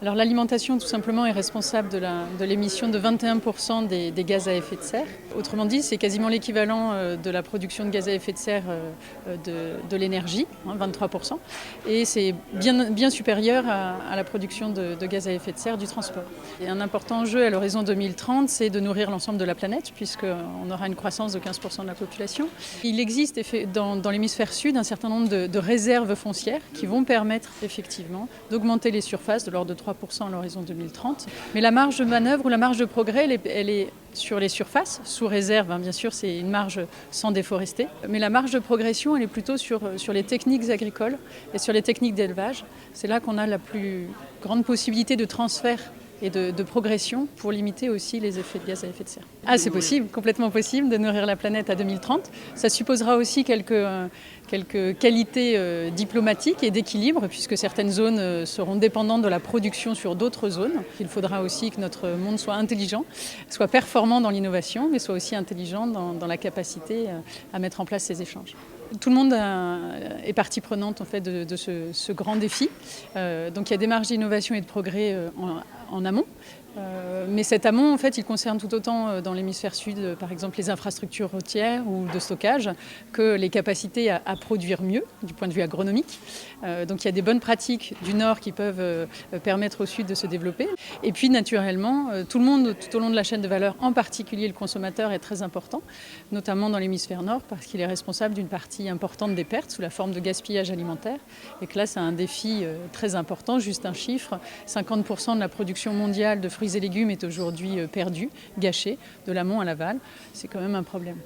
Alors l'alimentation tout simplement est responsable de l'émission de 21% des gaz à effet de serre. Autrement dit, c'est quasiment l'équivalent de la production de gaz à effet de serre de l'énergie, 23%, et c'est bien supérieur à la production de gaz à effet de serre du transport. Et un important enjeu à l'horizon 2030, c'est de nourrir l'ensemble de la planète, puisqu'on aura une croissance de 15% de la population. Il existe dans l'hémisphère sud un certain nombre de réserves foncières qui vont permettre effectivement d'augmenter les surfaces de l'ordre de 3% à l'horizon 2030. Mais la marge de manœuvre ou la marge de progrès, elle est sur les surfaces, sous réserve, bien sûr, c'est une marge sans déforester. Mais la marge de progression, elle est plutôt sur les techniques agricoles et sur les techniques d'élevage. C'est là qu'on a la plus grande possibilité de transfert et de progression pour limiter aussi les effets de gaz à effet de serre. Ah, c'est possible, complètement possible de nourrir la planète à 2030. Ça supposera aussi quelques qualités diplomatiques et d'équilibre, puisque certaines zones seront dépendantes de la production sur d'autres zones. Il faudra aussi que notre monde soit intelligent, soit performant dans l'innovation, mais soit aussi intelligent dans la capacité à mettre en place ces échanges. Tout le monde est partie prenante en fait, de ce grand défi. Donc il y a des marges d'innovation et de progrès en amont. Mais cet amont, en fait, il concerne tout autant dans l'hémisphère sud, par exemple, les infrastructures routières ou de stockage, que les capacités à produire mieux, du point de vue agronomique. Donc il y a des bonnes pratiques du nord qui peuvent permettre au sud de se développer. Et puis, naturellement, tout le monde, tout au long de la chaîne de valeur, en particulier le consommateur, est très important, notamment dans l'hémisphère nord, parce qu'il est responsable d'une partie importante des pertes sous la forme de gaspillage alimentaire. Et que là, c'est un défi très important. Juste un chiffre, 50% de la production mondiale de fruits et légumes est aujourd'hui perdue, gâchée, de l'amont à l'aval. C'est quand même un problème.